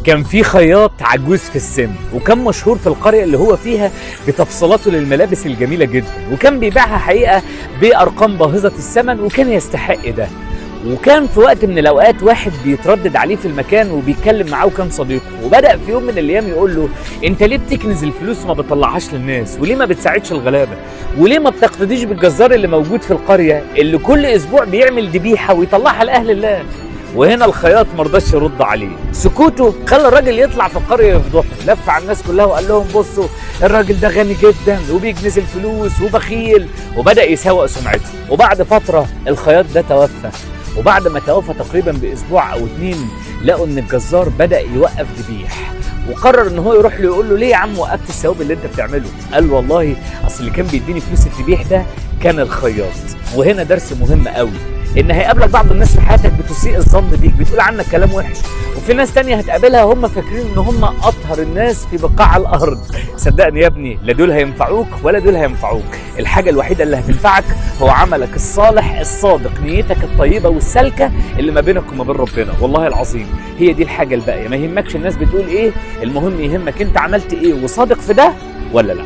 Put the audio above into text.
كان في خياط عجوز في السن، وكان مشهور في القرية اللي هو فيها بتفصيلاته للملابس الجميلة جدا، وكان بيبيعها حقيقة بأرقام باهظة الثمن، وكان يستحق ده. وكان في وقت من الأوقات واحد بيتردد عليه في المكان وبيتكلم معاه وكان صديقه، وبدأ في يوم من الأيام يقول له: أنت ليه بتكنز الفلوس وما بتطلعهاش للناس؟ وليه ما بتساعدش الغلابة؟ وليه ما بتقتديش بالجزار اللي موجود في القرية اللي كل أسبوع بيعمل ذبيحة ويطلعها لأهل الله؟ وهنا الخياط مرضاش يرد عليه، سكوته خلى الراجل يطلع في القريه يفضحه، لف على الناس كلها وقال لهم: بصوا الراجل ده غني جدا وبيكنز الفلوس وبخيل، وبدا يسوق سمعته. وبعد فتره الخياط ده توفى، وبعد ما توفى تقريبا باسبوع او 2 لقوا ان الجزار بدا يوقف ذبيح، وقرر ان هو يروح له يقول له: ليه يا عم وقفت الثواب اللي انت بتعمله؟ قال: والله اصل اللي كان بيديني فلوس الذبيح ده كان الخياط. وهنا درس مهم قوي، ان هيقابلك بعض الناس في حياتك بتسيء الظن بيك، بتقول عنك كلام وحش، وفي ناس تانية هتقابلها هم فاكرين ان هم اطهر الناس في بقاع الارض. صدقني يا ابني، لا دول هينفعوك ولا دول هينفعوك. الحاجة الوحيدة اللي هتنفعك هو عملك الصالح الصادق، نيتك الطيبة والسالكة اللي ما بينك وما بين ربنا. والله العظيم هي دي الحاجة الباقية. ما يهمكش الناس بتقول ايه، المهم يهمك انت عملت ايه وصادق في ده ولا لا.